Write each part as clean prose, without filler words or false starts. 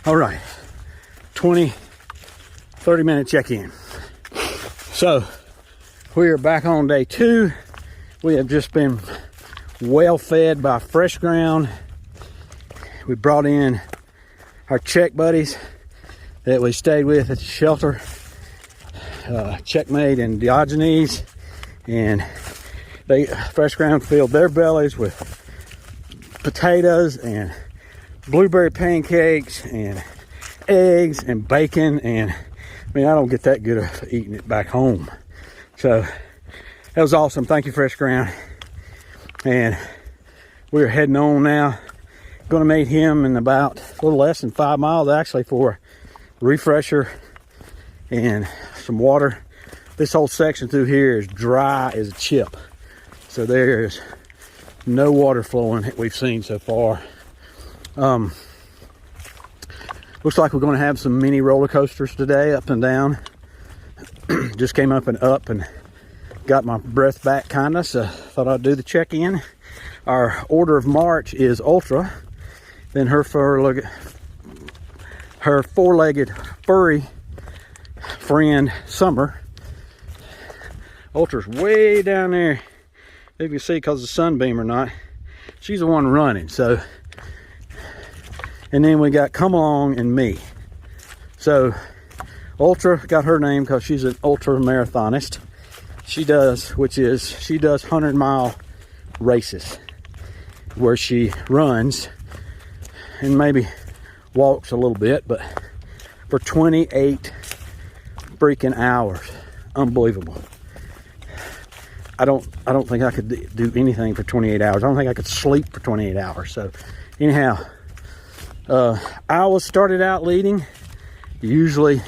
All right, 30-minute check-in. So we are back on day 2. We have just been well fed by fresh ground. We brought in our check buddies that we stayed with at the shelter, Checkmate and Diogenes, and they fresh ground filled their bellies with potatoes and blueberry pancakes and eggs and bacon. And I mean, I don't get that good of eating it back home. So that was awesome. Thank you, fresh ground. And we're heading on now. Going to meet him in about a little less than 5 miles actually for a refresher and some water. This whole section through here is dry as a chip, so there is no water flowing that we've seen so far. Looks like we're going to have some mini roller coasters today, up and down. Just came up and got my breath back kind of, so thought I'd do the check-in. Our order of march is Ultra, then her four-legged furry friend Summer. Ultra's way down there, if you see because of the sunbeam or not. She's the one running. So, and then we got Come Along and me. So Ultra got her name because she's an ultra marathonist. She does 100-mile races where she runs and maybe walks a little bit, but for 28 freaking hours. Unbelievable. I don't think I could do anything for 28 hours. I don't think I could sleep for 28 hours. So anyhow, I was started out leading. Usually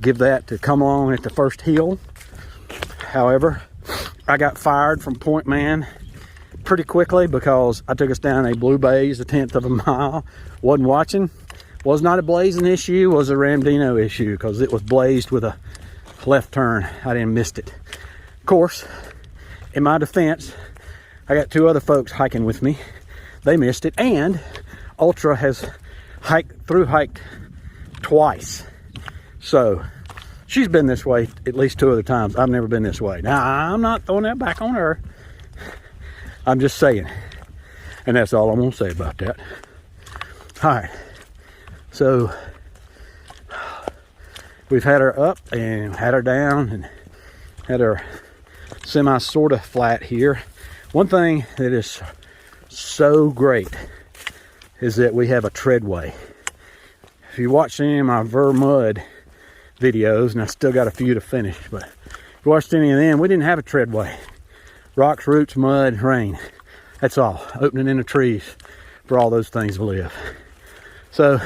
give that to Come Along at the first hill. However, I got fired from Point Man pretty quickly because I took us down a blue bays, 1/10 of a mile. Wasn't watching. Was not a blazing issue, was a Ramdino issue because it was blazed with a left turn. I didn't missed it. Of course, in my defense, I got 2 other folks hiking with me. They missed it, and Ultra has thru hiked twice. So she's been this way at least 2 other times. I've never been this way. Now, I'm not throwing that back on her. I'm just saying. And that's all I'm going to say about that. All right. So we've had her up and had her down and had her semi sort of flat here. One thing that is so great is that we have a treadway. If you watch any of my Vermud videos, and I still got a few to finish, but if you watched any of them, we didn't have a treadway. Rocks, roots, mud, rain. That's all. Opening in the trees for all those things to live. So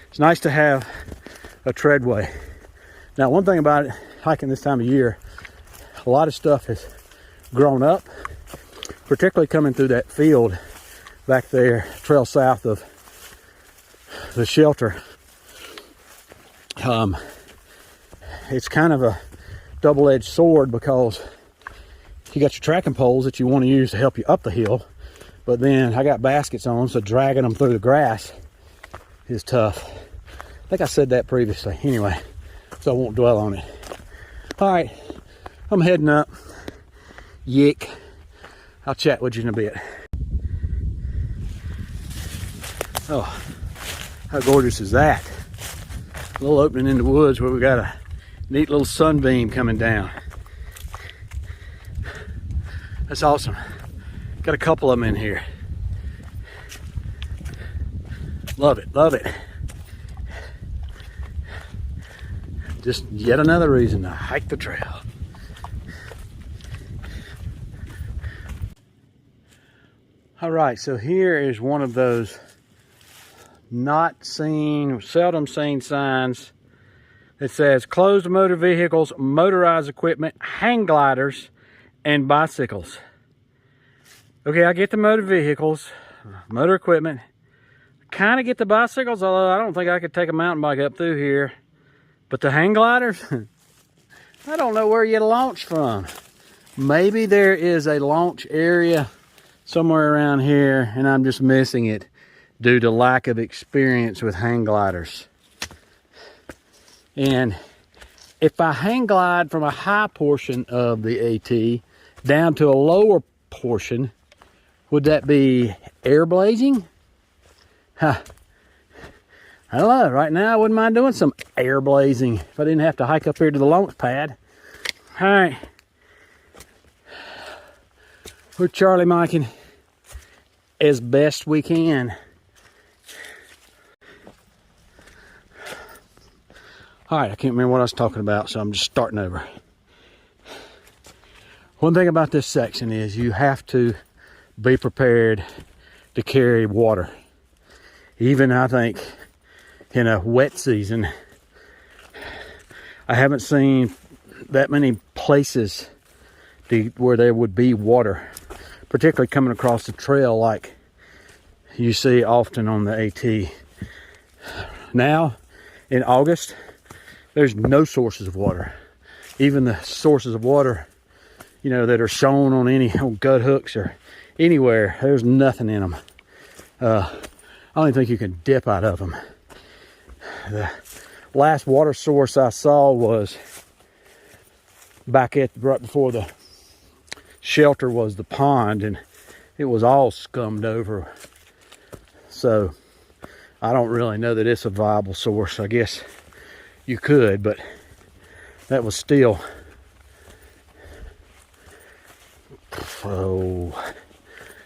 it's nice to have a treadway. Now, one thing about it, hiking this time of year, a lot of stuff has grown up, particularly coming through that field back there, trail south of the shelter. It's kind of a double-edged sword because you got your tracking poles that you want to use to help you up the hill, but then I got baskets on, so dragging them through the grass is tough. I think I said that previously. Anyway, so I won't dwell on it. All right, I'm heading up. Yick. I'll chat with you in a bit. Oh, how gorgeous is that? A little opening in the woods where we got a neat little sunbeam coming down. That's awesome. Got a couple of them in here. Love it, love it. Just yet another reason to hike the trail. All right, so here is one of those not seen, seldom seen signs that says closed motor vehicles, motorized equipment, hang gliders, and bicycles. Okay, I get the motor vehicles, motor equipment. Kind of get the bicycles, although I don't think I could take a mountain bike up through here. But the hang gliders, I don't know where you launch from. Maybe there is a launch area somewhere around here and I'm just missing it. due to lack of experience with hang gliders. And if I hang glide from a high portion of the AT down to a lower portion, would that be air blazing? Huh. I don't know. Right now, I wouldn't mind doing some air blazing if I didn't have to hike up here to the launch pad. All right. We're Charlie Miking as best we can. All right, I can't remember what I was talking about, so I'm just starting over. One thing about this section is you have to be prepared to carry water. Even, I think, in a wet season, I haven't seen that many places where there would be water, particularly coming across the trail like you see often on the AT. Now, in August, there's no sources of water. Even the sources of water, you know, that are shown on gut hooks or anywhere, there's nothing in them. I don't even think you can dip out of them. The last water source I saw was back at right before the shelter was the pond, and it was all scummed over. So I don't really know that it's a viable source. I guess you could, but that was still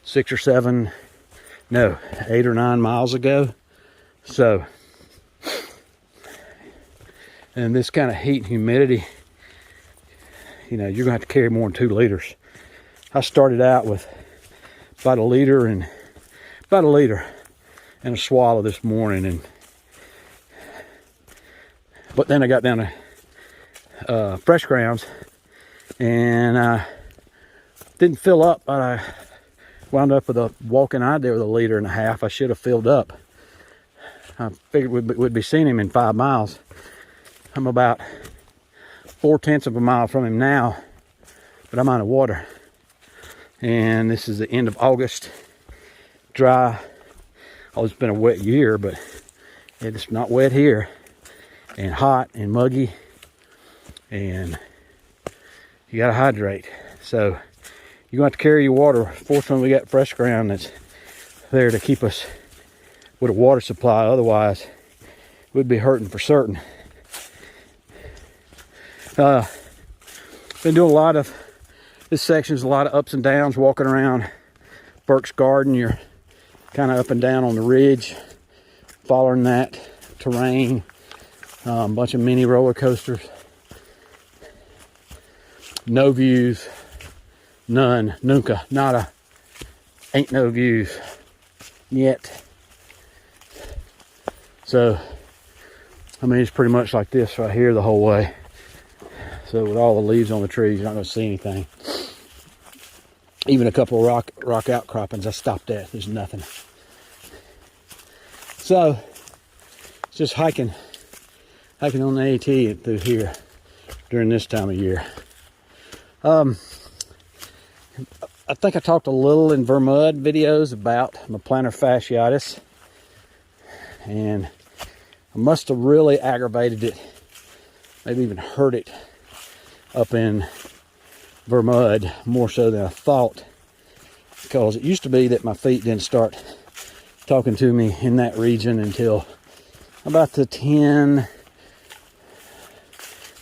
6 or 7, no, 8 or 9 miles ago. So, and this kind of heat and humidity, you know, you're gonna have to carry more than 2 liters. I started out with about a liter and a swallow this morning, but then I got down to fresh grounds and didn't fill up. I wound up with a walking out there with 1.5 liters. I should have filled up. I figured we'd be seeing him in 5 miles. I'm about 0.4 of a mile from him now, but I'm out of water. And this is the end of August. Dry. Oh, it's been a wet year, but it's not wet here. And hot and muggy. And you gotta hydrate. So you're going to have to carry your water. Fortunately, we got fresh ground that's there to keep us with a water supply. Otherwise, we'd be hurting for certain. Been doing a lot of, this section's a lot of ups and downs, walking around Burke's Garden. You're kind of up and down on the ridge, following that terrain. A bunch of mini roller coasters. No views. None, nunca, nada, ain't no views yet. So, I mean, it's pretty much like this right here the whole way. So with all the leaves on the trees, you're not gonna see anything. Even a couple of rock outcroppings I stopped at, there's nothing. So, it's just hiking on the AT through here during this time of year. I think I talked a little in Vermud videos about my plantar fasciitis, and I must have really aggravated it, maybe even hurt it up in Vermud more so than I thought, because it used to be that my feet didn't start talking to me in that region until about the 10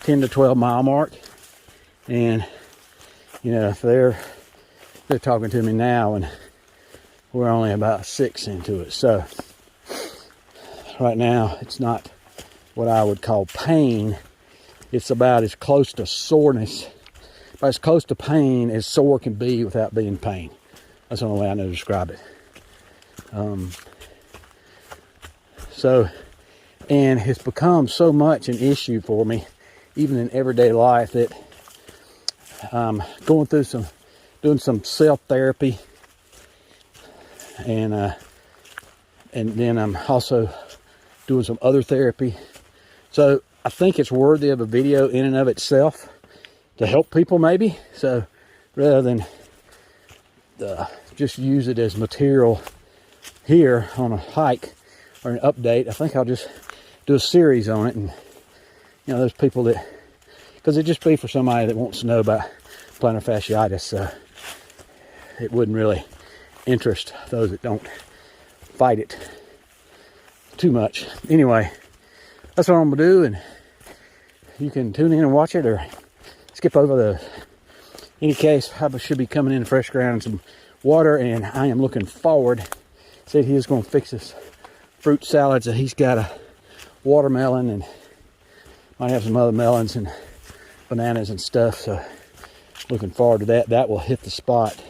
to 12 mile mark. And you know, if they're talking to me now, and we're only about 6 into it. So right now it's not what I would call pain. It's about as close to soreness, about as close to pain as sore can be without being pain. That's the only way I know to describe it. So, and it's become so much an issue for me, even in everyday life, that I'm going through doing some self-therapy, and then I'm also doing some other therapy. So I think it's worthy of a video in and of itself to help people maybe. So rather than just use it as material here on a hike or an update. I think I'll just do a series on it, and you know, those people that, because it'd just be for somebody that wants to know about plantar fasciitis. It wouldn't really interest those that don't fight it too much. Anyway, that's what I'm gonna do, and you can tune in and watch it or skip over the. In any case, I should be coming in fresh ground and some water, and I am looking forward. Said he was gonna fix his fruit salads. He's got a watermelon and might have some other melons and bananas and stuff, so looking forward to that. That will hit the spot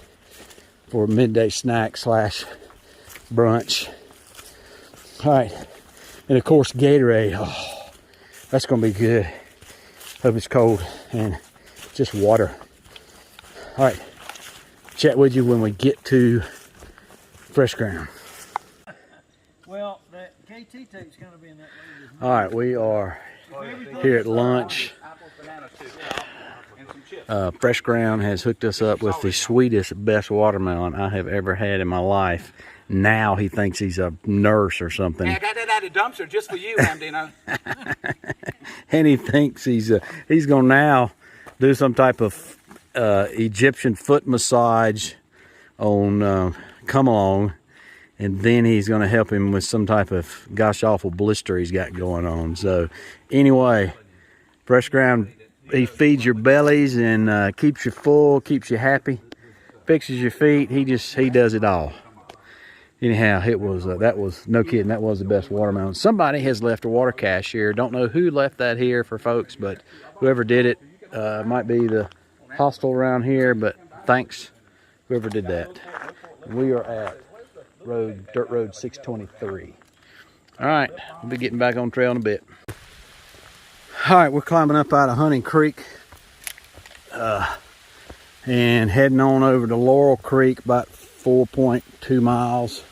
for midday snack slash brunch. All right, and of course Gatorade. Oh, that's gonna be good. Hope it's cold and just water. All right, chat with you when we get to fresh ground. Well, that KT tape's gonna be in that later. All right, we are here at lunch. Fresh Ground has hooked us up with the sweetest, best watermelon I have ever had in my life. Now he thinks he's a nurse or something. Hey, I got that out of the dumpster just for you, Ramdino. And he thinks he's gonna now do some type of Egyptian foot massage on Come Along, and then he's gonna help him with some type of gosh awful blister he's got going on. So anyway, Fresh Ground, he feeds your bellies and keeps you full, keeps you happy, fixes your feet. He does it all. Anyhow, it was that was no kidding. That was the best watermelon. Somebody has left a water cache here. Don't know who left that here for folks, but whoever did it might be the hostel around here. But thanks, whoever did that. We are at Dirt Road 623. All right, we'll be getting back on trail in a bit. All right, we're climbing up out of Hunting Creek and heading on over to Laurel Creek, about 4.2 miles.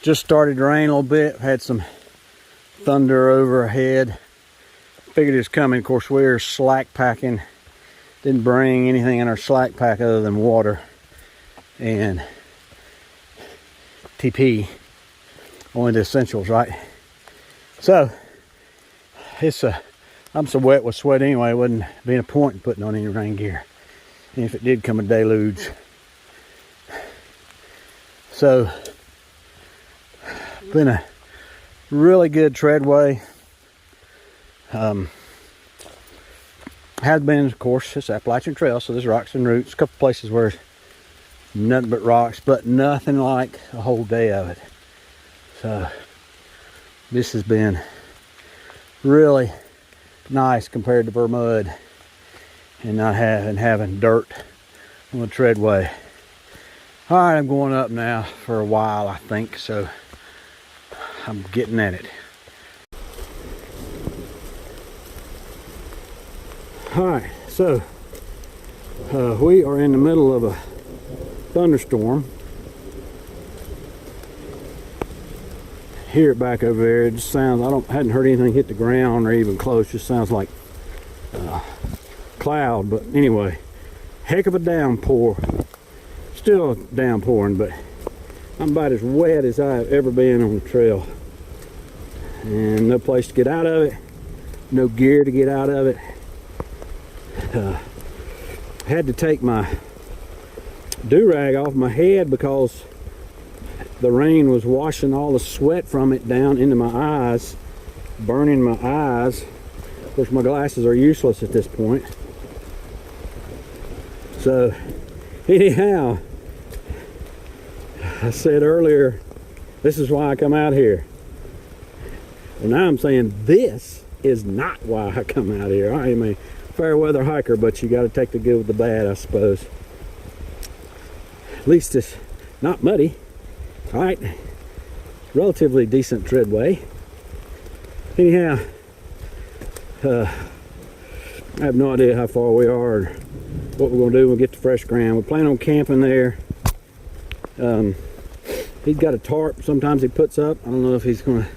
Just started to rain a little bit. Had some thunder overhead. Figured it was coming. Of course, we were slack packing. Didn't bring anything in our slack pack other than water and TP. Only the essentials, right? So I'm so wet with sweat anyway. It wouldn't be a point in putting on any rain gear. And if it did come a deluge. So, been a really good treadway. Has been, of course, it's Appalachian Trail, so there's rocks and roots. A couple places where nothing but rocks, but nothing like a whole day of it. So, this has been really nice compared to Vermud and not having dirt on the treadway. All right, I'm going up now for a while, I think, so I'm getting at it. All right, so we are in the middle of a thunderstorm. Hear it back over there. It just sounds, hadn't heard anything hit the ground or even close. Just sounds like cloud. But anyway, heck of a downpour. Still downpouring, but I'm about as wet as I've ever been on the trail. And no place to get out of it. No gear to get out of it. Had to take my do-rag off my head because the rain was washing all the sweat from it down into my eyes, burning my eyes. Of course, my glasses are useless at this point. So, anyhow, I said earlier, this is why I come out here. Well, now I'm saying this is not why I come out here. I am a fair weather hiker, but you got to take the good with the bad, I suppose. At least it's not muddy. All right, relatively decent treadway. Anyhow, I have no idea how far we are or what we're gonna do when we get to fresh ground. We plan on camping there. He's got a tarp sometimes he puts up. I don't know if he's gonna,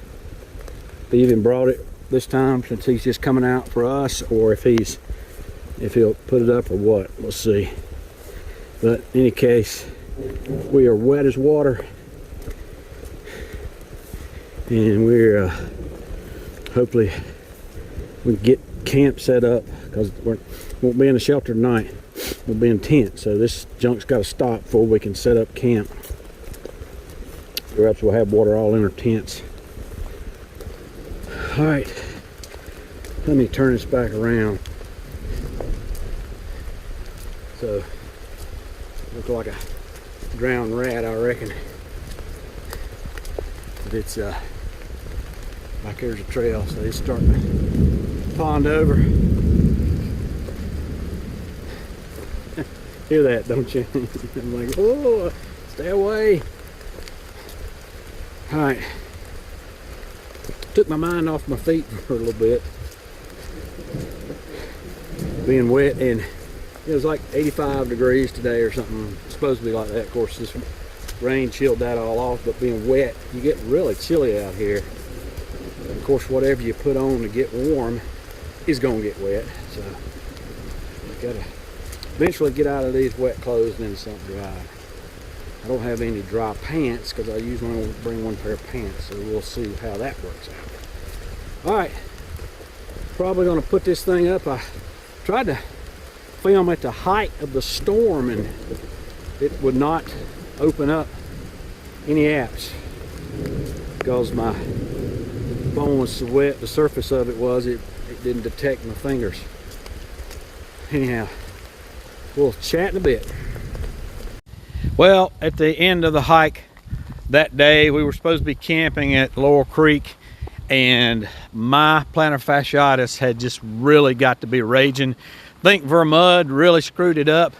if he even brought it this time since he's just coming out for us, or if he'll put it up or what. We'll see. But in any case, We are wet as water, and we're hopefully we can get camp set up, because we won't be in the shelter tonight. We'll be in tent, so this junk's got to stop before we can set up camp, or else we'll have water all in our tents. All right, let me turn this back around. So, look like a drowned rat, I reckon. But it's like there's a trail, so it's starting to pond over. Hear that, don't you? I'm like, oh, stay away. All right, took my mind off my feet for a little bit, being wet, and it was like 85 degrees today or something. It's supposed to be like that. Of course, this rain chilled that all off, but being wet, you get really chilly out here. And of course, whatever you put on to get warm is going to get wet. So you got to eventually get out of these wet clothes and into something dry. I don't have any dry pants because I usually only bring one pair of pants, so we'll see how that works out. All right, probably going to put this thing up. I tried to film at the height of the storm, and it would not open up any apps because my phone was so wet. The surface of it was, it didn't detect my fingers. Anyhow, we'll chat in a bit. Well, at the end of the hike that day, we were supposed to be camping at Laurel Creek, and my plantar fasciitis had just really got to be raging. I think Vermud really screwed it up,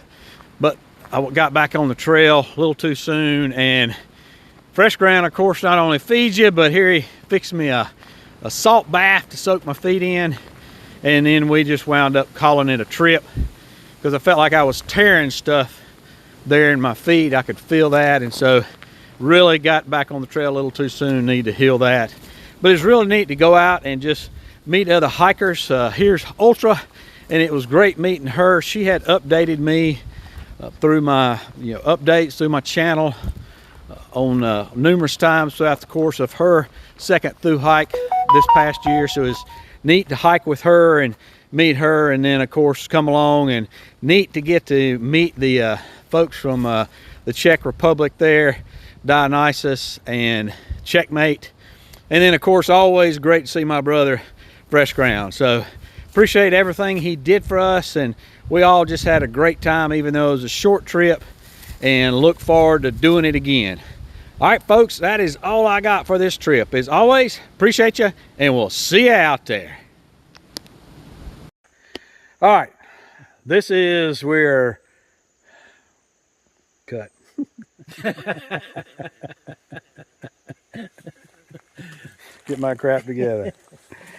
but I got back on the trail a little too soon, and fresh ground, of course, not only feeds you, but here he fixed me a salt bath to soak my feet in, and then we just wound up calling it a trip because I felt like I was tearing stuff there in my feet. I could feel that, and so really got back on the trail a little too soon. Need to heal that, but it's really neat to go out and just meet other hikers. Here's Ultra, and it was great meeting her. She had updated me through my updates through my channel on numerous times throughout the course of her second through hike this past year. So it was neat to hike with her and meet her, and then of course come along, and neat to get to meet the folks from the Czech Republic there, Dionysus and Checkmate, and then of course always great to see my brother Fresh Ground. So appreciate everything he did for us, and we all just had a great time, even though it was a short trip, and look forward to doing it again. All right, folks, that is all I got for this trip. As always, appreciate you, and we'll see you out there. All right, this is where cut. Get my crap together.